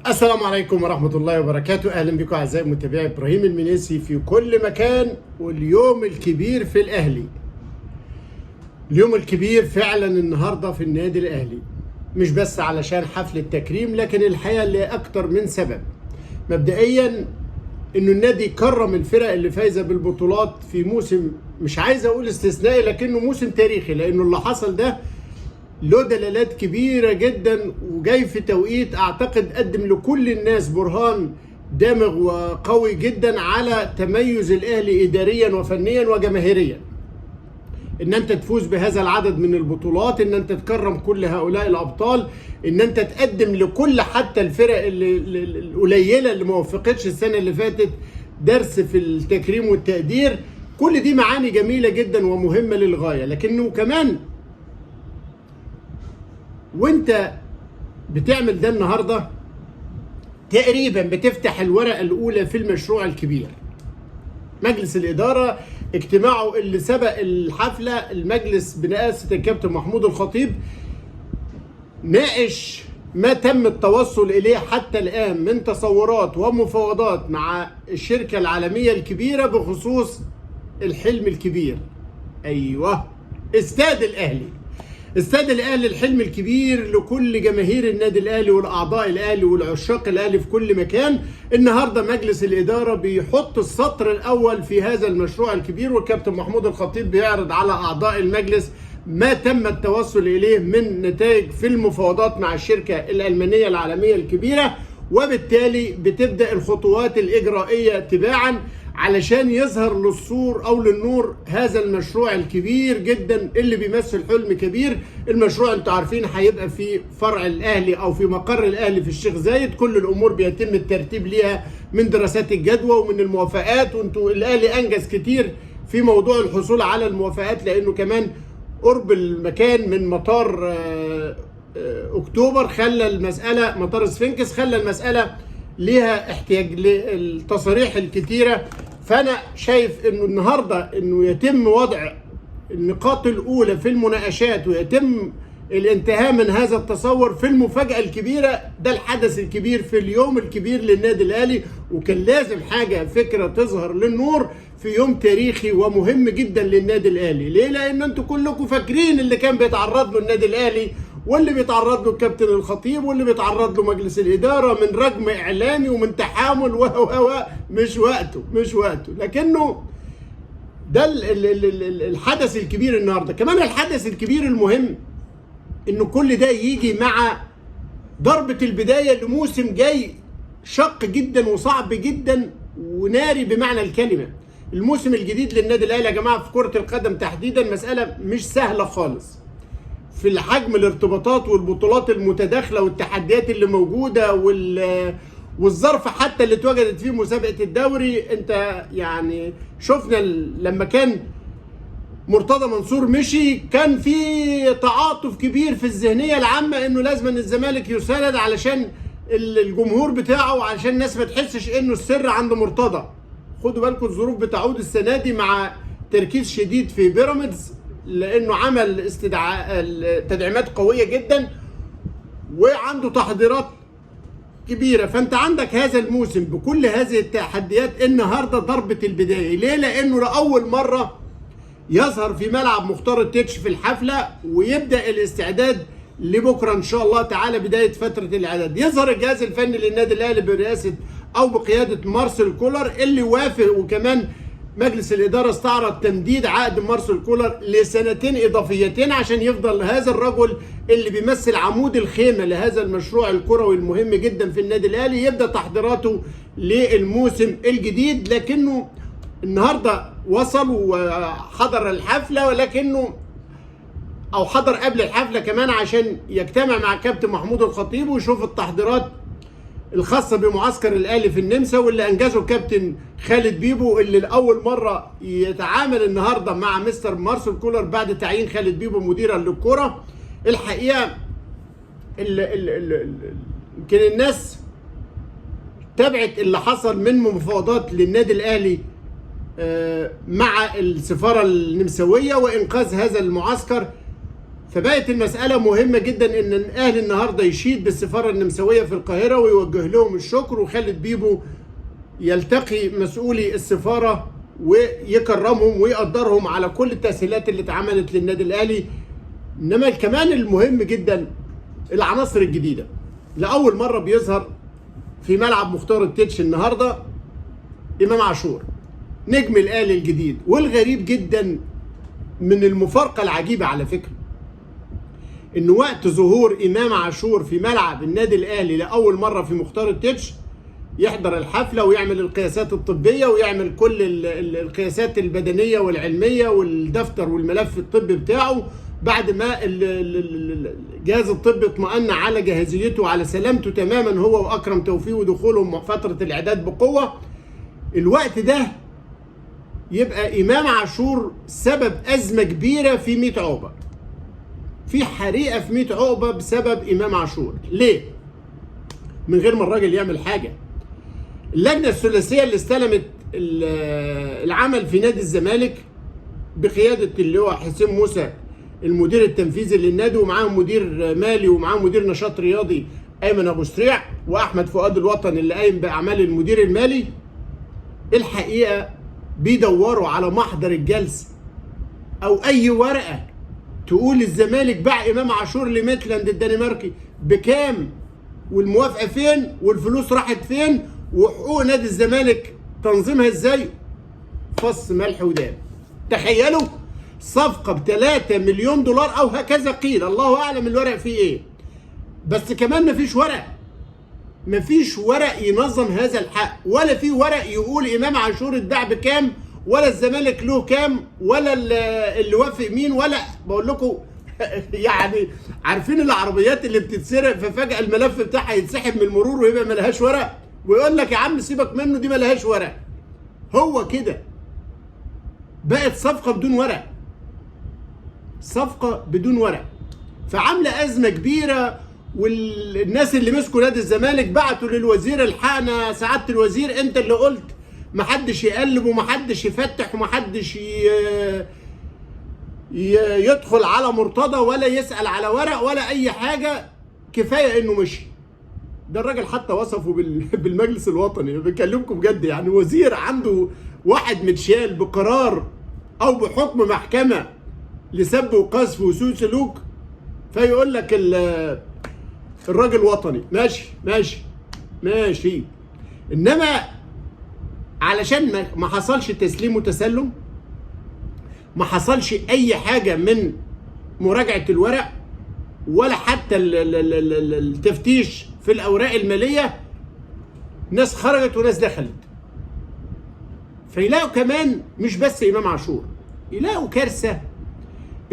السلام عليكم ورحمة الله وبركاته. أهلا بكم أعزائي متابعي إبراهيم المنيسي في كل مكان. واليوم الكبير في الأهلي، اليوم الكبير فعلا النهاردة في النادي الأهلي، مش بس علشان حفل التكريم، لكن الحقيقة لأكتر من سبب. مبدئيا إنه النادي كرم الفرق اللي فايزة بالبطولات في موسم مش عايز أقول استثنائي، لكنه موسم تاريخي، لأنه اللي حصل ده له دلالات كبيرة جدا وجاي في توقيت اعتقد قدم لكل الناس برهان دامغ وقوي جدا على تميز الاهلي اداريا وفنيا وجماهيريا. ان انت تفوز بهذا العدد من البطولات، ان انت تكرم كل هؤلاء الابطال، ان انت تقدم لكل حتى الفرق القليلة اللي ما وفقتش السنة اللي فاتت درس في التكريم والتقدير. كل دي معاني جميلة جدا ومهمة للغاية. لكنه كمان وانت بتعمل ده النهارده تقريبا بتفتح الورقه الاولى في المشروع الكبير. مجلس الاداره اجتماعه اللي سبق الحفله، المجلس برئاسه الكابتن محمود الخطيب ناقش ما تم التوصل اليه حتى الان من تصورات ومفاوضات مع الشركه العالميه الكبيره بخصوص الحلم الكبير. ايوه، استاد الاهلي. استاد الاهلي الحلم الكبير لكل جماهير النادي الاهلي والاعضاء الاهلي والعشاق الاهلي في كل مكان. النهارده مجلس الاداره بيحط السطر الاول في هذا المشروع الكبير، والكابتن محمود الخطيب بيعرض على اعضاء المجلس ما تم التوصل اليه من نتائج في المفاوضات مع الشركه الالمانيه العالميه الكبيره، وبالتالي بتبدا الخطوات الاجرائيه تباعا علشان يظهر للصور او للنور هذا المشروع الكبير جدا اللي بيمثل حلم كبير. المشروع انتوا عارفين هيبقى في فرع الاهلي او في مقر الاهلي في الشيخ زايد. كل الامور بيتم الترتيب ليها من دراسات الجدوى ومن الموافقات، وانتوا الاهلي انجز كتير في موضوع الحصول على الموافقات، لانه كمان قرب المكان من مطار اكتوبر خلى المساله، مطار سفنكس خلى المساله ليها احتياج للتصاريح الكتيره. فانا شايف انه النهارده انه يتم وضع النقاط الاولى في المناقشات ويتم الانتهاء من هذا التصور في المفاجاه الكبيره. ده الحدث الكبير في اليوم الكبير للنادي الاهلي، وكان لازم فكره تظهر للنور في يوم تاريخي ومهم جدا للنادي الاهلي. ليه؟ لان انتوا كلكم فاكرين اللي كان بيتعرض له النادي الاهلي واللي بيتعرض له الكابتن الخطيب واللي بيتعرض له مجلس الاداره من رجم اعلامي ومن تحامل مش وقته. لكنه ده الحدث الكبير النهارده. كمان الحدث الكبير المهم انه كل ده يجي مع ضربه البدايه لموسم جاي شق جدا وصعب جدا وناري بمعنى الكلمه. الموسم الجديد للنادي الاهلي يا جماعه في كره القدم تحديدا مساله مش سهله خالص، في الحجم الارتباطات والبطولات المتداخله والتحديات اللي موجوده والظرف حتى اللي اتوجدت فيه مسابقه الدوري. انت يعني شفنا لما كان مرتضى منصور مشي كان في تعاطف كبير في الذهنيه العامه انه لازم ان الزمالك يساند علشان الجمهور بتاعه وعشان الناس ما تحسش انه السر عند مرتضى. خدوا بالكم الظروف بتعود السنه دي مع تركيز شديد في بيراميدز، لانه عمل تدعيمات قويه جدا وعنده تحضيرات كبيره. فانت عندك هذا الموسم بكل هذه التحديات النهارده ضربه البدايه. ليه؟ لانه لاول مره يظهر في ملعب مختار التتش في الحفله، ويبدا الاستعداد لبكره ان شاء الله تعالى بدايه فتره الاعداد. يظهر الجهاز الفني للنادي الاهلي برئاسه او بقياده مارسيل كولر اللي وافق، وكمان مجلس الاداره استعرض تمديد عقد مارسيل كولر لسنتين اضافيتين عشان يفضل هذا الرجل اللي بيمثل عمود الخيمه لهذا المشروع الكروي المهم جدا في النادي الاهلي يبدا تحضيراته للموسم الجديد. لكنه النهارده وصل وحضر الحفله، ولكنه او حضر قبل الحفله كمان عشان يجتمع مع الكابتن محمود الخطيب ويشوف التحضيرات الخاصه بمعسكر الاهلي في النمسا واللي انجزه الكابتن خالد بيبو، اللي لاول مره يتعامل النهارده مع مستر مارسيل كولر بعد تعيين خالد بيبو مديرا للكره. الحقيقه يمكن الناس تابعت اللي حصل من مفاوضات للنادي الاهلي مع السفاره النمساويه وانقاذ هذا المعسكر. فبقت المسألة مهمة جدا ان الاهلي النهارده يشيد بالسفارة النمساوية في القاهرة ويوجه لهم الشكر، وخالد بيبو يلتقي مسؤولي السفارة ويكرمهم ويقدرهم على كل التسهيلات اللي اتعملت للنادي الاهلي. انما كمان المهم جدا العناصر الجديدة. لأول مرة بيظهر في ملعب مختار التتش النهارده امام عاشور نجم الاهلي الجديد. والغريب جدا من المفارقة العجيبة على فكرة ان وقت ظهور امام عاشور في ملعب النادي الاهلي لاول مره في مختار التتش يحضر الحفله ويعمل القياسات الطبيه ويعمل كل القياسات البدنيه والعلميه والدفتر والملف الطبي بتاعه بعد ما الجهاز الطبي اطمأن على جاهزيته وعلى سلامته تماما هو واكرم توفيق ودخولهم فتره الاعداد بقوه. الوقت ده يبقى امام عاشور سبب ازمه كبيره في 100 عقبه. في حريقه في 100 عقبه بسبب امام عاشور. ليه؟ من غير ما الراجل يعمل حاجه. اللجنه الثلاثيه اللي استلمت العمل في نادي الزمالك بقياده اللي هو حسين موسى المدير التنفيذي للنادي، ومعاهم مدير مالي ومعاهم مدير نشاط رياضي ايمن ابو سريع، واحمد فؤاد الوطني اللي قايم باعمال المدير المالي، الحقيقه بيدوروا على محضر الجلسه او اي ورقه تقول الزمالك باع امام عاشور لميتلاند الدنماركي بكام والموافقه فين والفلوس راحت فين وحقوق نادي الزمالك تنظيمها ازاي. فص ملح وداب. تخيلوا صفقه ب3 مليون دولار او هكذا قيل، الله اعلم الورق فيه ايه، بس كمان مفيش ورق. مفيش ورق ينظم هذا الحق، ولا في ورق يقول امام عاشور اتباع بكام، ولا الزمالك له كام، ولا اللي وافق مين، ولا بقول لكم يعني عارفين العربيات اللي بتتسرق ففجأة الملف بتاعها يتسحب من المرور ويبقى ملهاش ورق ويقول لك يا عم سيبك منه دي ملهاش ورق. هو كده بقت صفقة بدون ورق. صفقة بدون ورق. فعاملة أزمة كبيرة. والناس اللي مسكوا نادي الزمالك بعتوا للوزير الحقنا سعادة الوزير انت اللي قلت محدش يقلب ومحدش يفتح ومحدش يدخل على مرتضى ولا يسأل على ورق ولا اي حاجة، كفاية انه مشي. ده الراجل حتى وصفه بالمجلس الوطني، بكلمكم بجد يعني وزير عنده واحد متشال بقرار او بحكم محكمة لسب وقذف وسوء سلوك، فيقول لك الراجل وطني. ماشي ماشي ماشي. انما علشان ما حصلش تسليم وتسلم، ما حصلش اي حاجة من مراجعة الورق ولا حتى التفتيش في الاوراق المالية، ناس خرجت وناس دخلت. فيلاقوا كمان مش بس امام عاشور، يلاقوا كارثة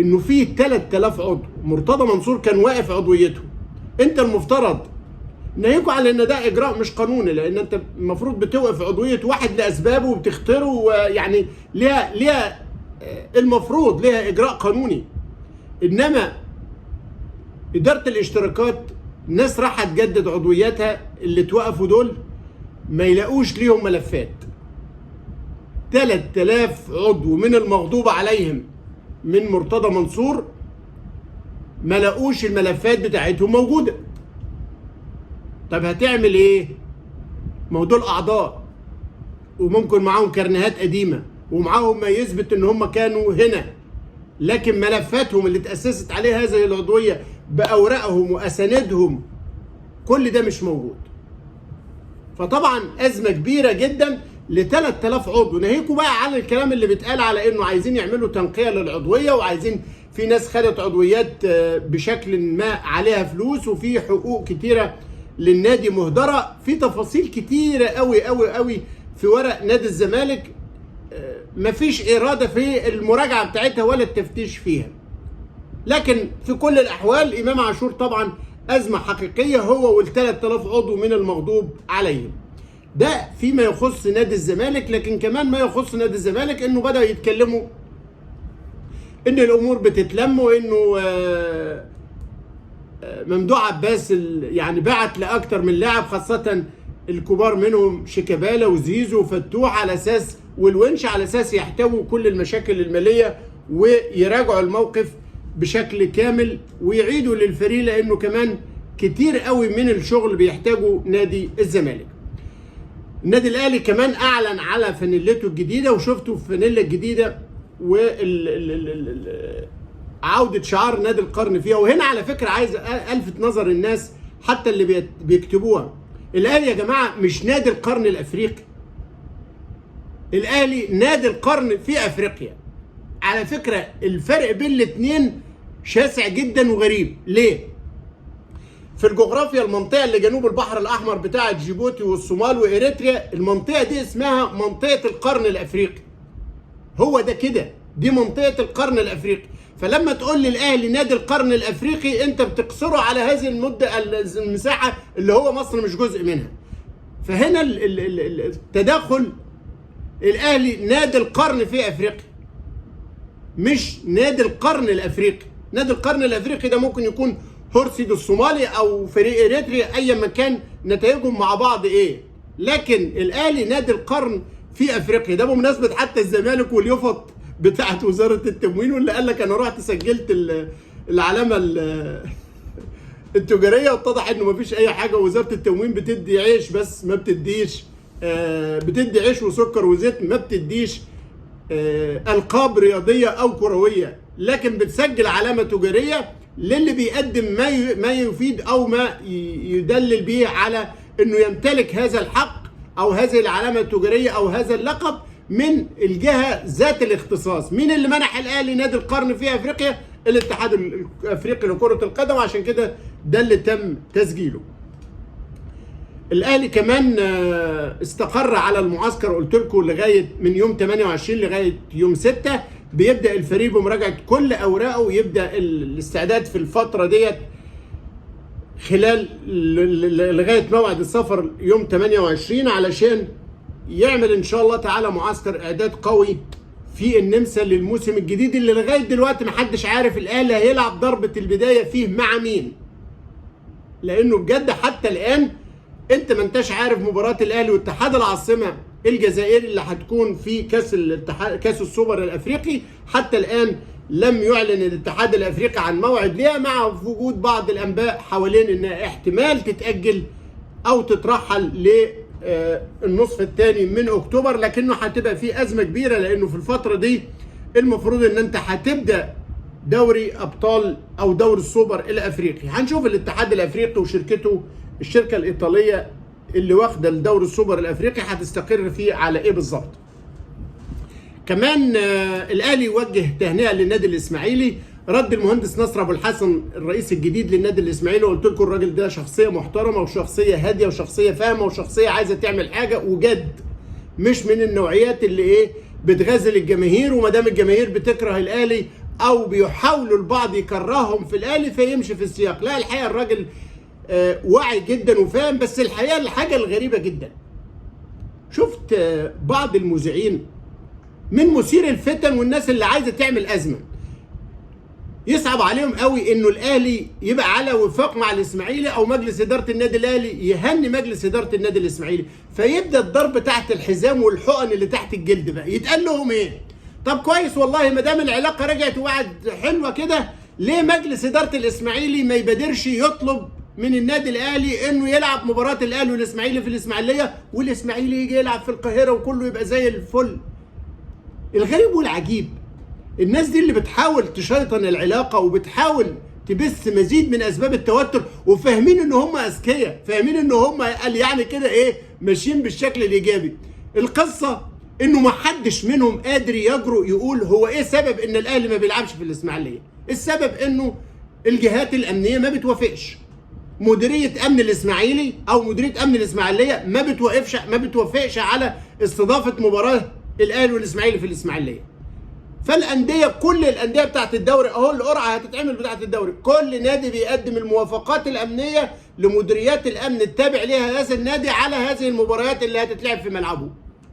انه فيه 3000 عضو. مرتضى منصور كان واقف عضويته. انت المفترض ناهيكوا على ان ده اجراء مش قانوني، لان انت المفروض بتوقف عضويه واحد لاسبابه وبتختاره، يعني ليها المفروض ليها اجراء قانوني. انما اداره الاشتراكات ناس راح تجدد عضوياتها اللي توقفوا دول ما يلاقوش ليهم ملفات. 3000 عضو من المغضوب عليهم من مرتضى منصور ما لاقوش الملفات بتاعتهم موجوده. طب هتعمل ايه؟ ما هو دول اعضاء وممكن معاهم كرنيهات قديمه ومعاهم ما يثبت ان هم كانوا هنا، لكن ملفاتهم اللي اتاسست عليها هذه العضويه باوراقهم واساندهم كل ده مش موجود. فطبعا ازمه كبيره جدا ل 3000 عضو. ناهيكوا بقى على الكلام اللي بيتقال على انه عايزين يعملوا تنقيه للعضويه، وعايزين في ناس خدت عضويات بشكل ما عليها فلوس، وفي حقوق كتيره للنادي مهدره، في تفاصيل كتيره قوي قوي قوي في ورق نادي الزمالك مفيش اراده في المراجعه بتاعتها ولا التفتيش فيها. لكن في كل الاحوال امام عاشور طبعا ازمه حقيقيه هو وال 3000 عضو من المغضوب عليهم. ده فيما يخص نادي الزمالك. لكن كمان ما يخص نادي الزمالك انه بدأ يتكلموا ان الامور بتتلم، وانه ممدوح عباس يعني بعت لاكتر من لاعب خاصة الكبار منهم شيكابالا وزيزو وفتوح على اساس والونش على اساس يحتووا كل المشاكل المالية ويراجعوا الموقف بشكل كامل ويعيدوا للفريق، لانه كمان كتير قوي من الشغل بيحتاجه نادي الزمالك. النادي الاهلي كمان اعلن على فانيلته الجديده، وشفتوا الفانيلا الجديده عودة شعار نادي القرن فيها. وهنا على فكرة عايز ألفت نظر الناس حتى اللي بيكتبوها، الأهلي يا جماعة مش نادي القرن الأفريقي، الأهلي نادي القرن في أفريقيا. على فكرة الفرق بين الاتنين شاسع جدا وغريب. ليه؟ في الجغرافيا المنطقة اللي جنوب البحر الأحمر بتاعة جيبوتي والصومال وإريتريا، المنطقة دي اسمها منطقة القرن الأفريقي. هو ده كده، دي منطقة القرن الأفريقي. فلما تقول لي الأهلي نادي القرن الأفريقي، أنت بتقصره على هذه المساحة اللي هو مصر مش جزء منها. فهنا التدخل، الأهلي نادي القرن في أفريقيا، مش نادي القرن الأفريقي. نادي القرن الأفريقي ده ممكن يكون هورسيد الصومالي أو فريق إريتريا، أي مكان نتائجهم مع بعض إيه، لكن الأهلي نادي القرن في أفريقيا. ده بمناسبة حتى الزمالك واليوفط بتاعت وزارة التموين، واللي قال لك انا رحت سجلت العلامة التجارية واتضح انه مفيش اي حاجة، وزارة التموين بتدي عيش بس ما بتديش بتدي عيش وسكر وزيت، ما بتديش القاب رياضية او كروية، لكن بتسجل علامة تجارية للي بيقدم ما يفيد او ما يدلل به على انه يمتلك هذا الحق او هذه العلامة التجارية او هذا اللقب من الجهة ذات الاختصاص. مين اللي منح الأهلي نادي القرن في أفريقيا؟ الاتحاد الأفريقي لكرة القدم، وعشان كده ده اللي تم تسجيله. الأهلي كمان استقر على المعسكر، قلت لكم لغاية من يوم 28 لغاية يوم 6 بيبدأ الفريق بمراجعة كل أوراقه، ويبدأ الاستعداد في الفترة ديت خلال لغاية موعد السفر يوم 28 علشان يعمل ان شاء الله تعالى معسكر اعداد قوي في النمسا للموسم الجديد اللي لغايه دلوقتي محدش عارف الاهلي هيلعب ضربه البدايه فيه مع مين، لانه بجد حتى الان انت ما انتش عارف مباراه الاهلي واتحاد العاصمه الجزائري اللي هتكون في كاس السوبر الافريقي. حتى الان لم يعلن الاتحاد الافريقي عن موعد ليها، مع وجود بعض الانباء حوالين انها احتمال تتاجل او تترحل ل النصف الثاني من اكتوبر، لكنه هتبقى في ازمه كبيره، لانه في الفتره دي المفروض ان انت هتبدا دوري ابطال او دوري السوبر الافريقي. هنشوف الاتحاد الافريقي وشركته الشركه الايطاليه اللي واخده الدوري السوبر الافريقي هتستقر فيه على ايه بالظبط. كمان الاهلي يوجه تهنئه للنادي الاسماعيلي، رد المهندس نصر ابو الحسن الرئيس الجديد للنادي الاسماعيلي، وقلت لكم الراجل ده شخصيه محترمه وشخصيه هاديه وشخصيه فاهمه وشخصيه عايزه تعمل حاجه وجد، مش من النوعيات اللي بتغازل الجماهير، وما دام الجماهير بتكره الاهلي او بيحاولوا البعض يكرههم في الاهلي فيمشي في السياق. لا، الحقيقه الراجل واعي جدا وفاهم. بس الحقيقه الحاجه الغريبه جدا، شفت بعض المذيعين من مثير الفتن والناس اللي عايزه تعمل ازمه يصعب عليهم قوي انه الاهلي يبقى على وفاق مع الاسماعيلي او مجلس اداره النادي الاهلي يهني مجلس اداره النادي الاسماعيلي، فيبدا الضرب تحت الحزام والحقن اللي تحت الجلد بقى. يتقال لهم ايه؟ طب كويس والله، ما دام العلاقه رجعت وقعد حلوه كده، ليه مجلس اداره الاسماعيلي ما يبادرش يطلب من النادي الاهلي انه يلعب مباراه الاهلي والاسماعيلي في الاسماعيليه، والاسماعيلي يجي يلعب في القاهره وكله يبقى زي الفل؟ الغريب والعجيب الناس دي اللي بتحاول تشيطن العلاقه وبتحاول تبث مزيد من اسباب التوتر، وفاهمين ان هم اذكياء، فاهمين ان هم قال يعني كده ماشيين بالشكل الايجابي. القصه انه ما حدش منهم قادر يجرؤ يقول هو ايه سبب ان الاهلي ما بيلعبش في الاسماعيليه. السبب انه الجهات الامنيه ما بتوافقش، مديريه امن الاسماعيلي او مديريه امن الاسماعيليه ما بتوافقش على استضافه مباراه الاهلي والاسماعيلي في الاسماعيليه. فالانديه كل الانديه بتاعت الدوري اهو القرعه هتتعمل بتاعت الدوري، كل نادي بيقدم الموافقات الامنيه لمديريات الامن التابع ليها هذا النادي على هذه المباريات اللي هتتلعب في ملعبه.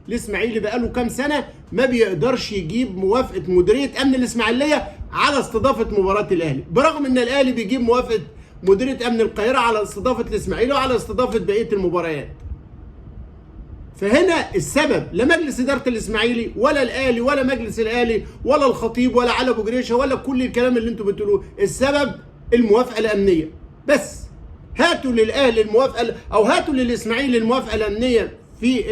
الاسماعيلي بقاله كام سنه ما بيقدرش يجيب موافقه مديريه امن الاسماعيليه على استضافه مباراه الاهلي، برغم ان الاهلي بيجيب موافقه مديريه امن القاهره على استضافه الاسماعيلي وعلى استضافه بقيه المباريات. فهنا السبب لا مجلس اداره الاسماعيلي ولا الاهلي ولا مجلس الاهلي ولا الخطيب ولا علي ابو جريشه ولا كل الكلام اللي انتم بتقولوه، السبب الموافقه الامنيه بس. هاتوا للاهلي الموافقه او هاتوا للاسماعيلي الموافقه الامنيه في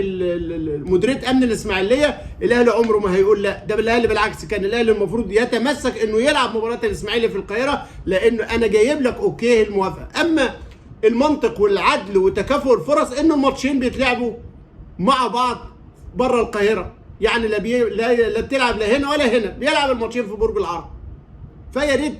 مديريه امن الاسماعيليه، الاهلي عمره ما هيقول لا. ده الاهلي بالعكس كان الاهلي المفروض يتمسك انه يلعب مباراه الاسماعيلي في القاهره، لانه انا جايب لك اوكي الموافقه. اما المنطق والعدل وتكافؤ الفرص ان الماتشين بيتلعبوا مع بعض بره القاهره، يعني لا بتلعب لا هنا ولا هنا، بيلعب الماتشين في برج العرب. فيا ريت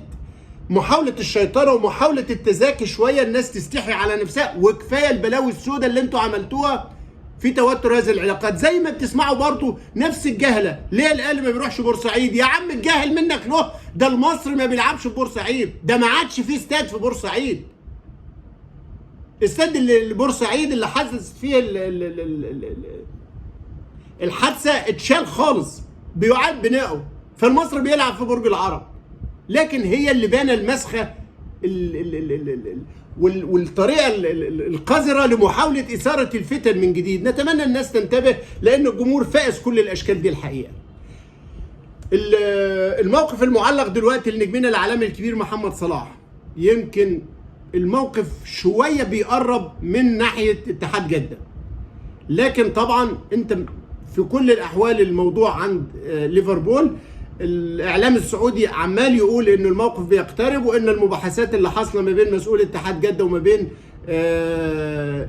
محاولة الشيطنة ومحاولة التزاكي شوية، الناس تستحي على نفسها، وكفاية البلاوي السوداء اللي انتوا عملتوها في توتر هذه العلاقات. زي ما بتسمعوا برضو نفس الجهلة، ليه الاهلي ما بيروحش بورسعيد؟ يا عم الجاهل منك له، ده المصري ما بيلعبش في بورسعيد، ده ما عادش فيه استاد في بورسعيد. استاد اللي بورسعيد اللي حدث فيه الحادثة اتشال خالص، بيعاد بناؤه، فالمصري بيلعب في برج العرب. لكن هي اللي بان المسخه والطريقه القذره لمحاوله اثاره الفتن من جديد. نتمنى الناس تنتبه، لان الجمهور فائز كل الاشكال دي الحقيقه. الموقف المعلق دلوقتي لنجمنا العالمي الكبير محمد صلاح، يمكن الموقف شويه بيقرب من ناحيه اتحاد جده، لكن طبعا انت في كل الاحوال الموضوع عند ليفربول. الاعلام السعودي عمال يقول ان الموقف بيقترب، وان المباحثات اللي حاصله ما بين مسؤول اتحاد جده وما بين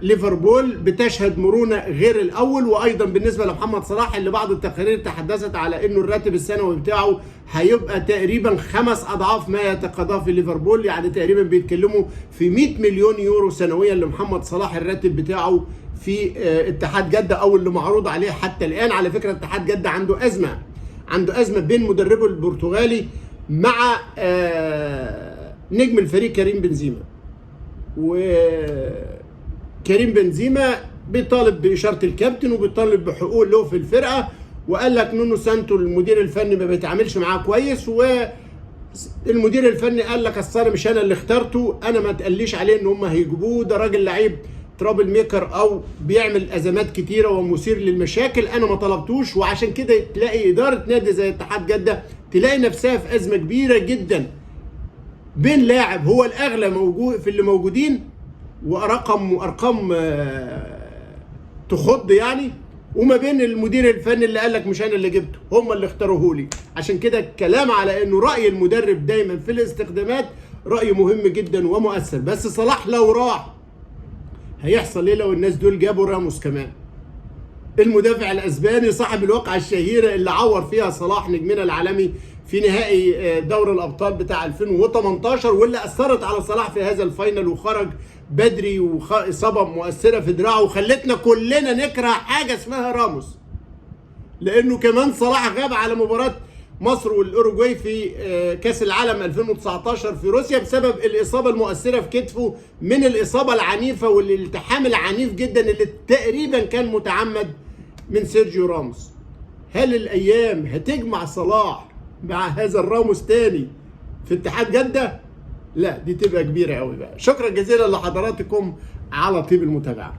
ليفربول بتشهد مرونه غير الاول. وايضا بالنسبه لمحمد صلاح اللي بعض التقارير تحدثت على انه الراتب السنوي بتاعه هيبقى تقريبا 5 أضعاف ما يتقاضاه في ليفربول، يعني تقريبا بيتكلموا في 100 مليون يورو سنويا لمحمد صلاح الراتب بتاعه في اتحاد جده، او اللي معروض عليه حتى الان. على فكره اتحاد جده عنده ازمه بين مدربه البرتغالي مع نجم الفريق كريم بنزيما. وكريم بنزيما بيطالب بإشارة الكابتن وبيطالب بحقوق له في الفرقة، وقال لك نونو سانتو المدير الفني ما بيتعاملش معاه كويس، والمدير الفني قال لك اصل مش انا اللي اخترته، انا ما تقليش عليه ان هم هيجيبوه، ده راجل لعيب ترابل ميكر او بيعمل ازمات كتيره ومثير للمشاكل، انا ما طلبتوش. وعشان كده تلاقي اداره نادي زي اتحاد جده تلاقي نفسها في ازمه كبيره جدا بين لاعب هو الاغلى موجود في اللي موجودين وارقام تخض يعني، وما بين المدير الفني اللي قال لك مش انا اللي جبته، هم اللي اختاروه لي. عشان كده الكلام على انه راي المدرب دايما في الاستخدامات راي مهم جدا ومؤثر. بس صلاح لو راح هيحصل ايه لو الناس دول جابوا راموس كمان؟ المدافع الاسباني صاحب الواقعه الشهيره اللي عور فيها صلاح نجمنا العالمي في نهائي دوري الابطال بتاع 2018، واللي اثرت على صلاح في هذا الفاينل وخرج بدري واصابه مؤثره في دراعه وخلتنا كلنا نكره حاجه اسمها راموس. لانه كمان صلاح غاب على مباراه مصر والاوروجواي في كاس العالم 2019 في روسيا بسبب الاصابه المؤثره في كتفه من الاصابه العنيفه والالتحام العنيف جدا اللي تقريبا كان متعمد من سيرجيو راموس. هل الايام هتجمع صلاح مع هذا الراموس تاني في اتحاد جده؟ لا، دي تبقى كبيره قوي بقى. شكرا جزيلا لحضراتكم على طيب المتابعه.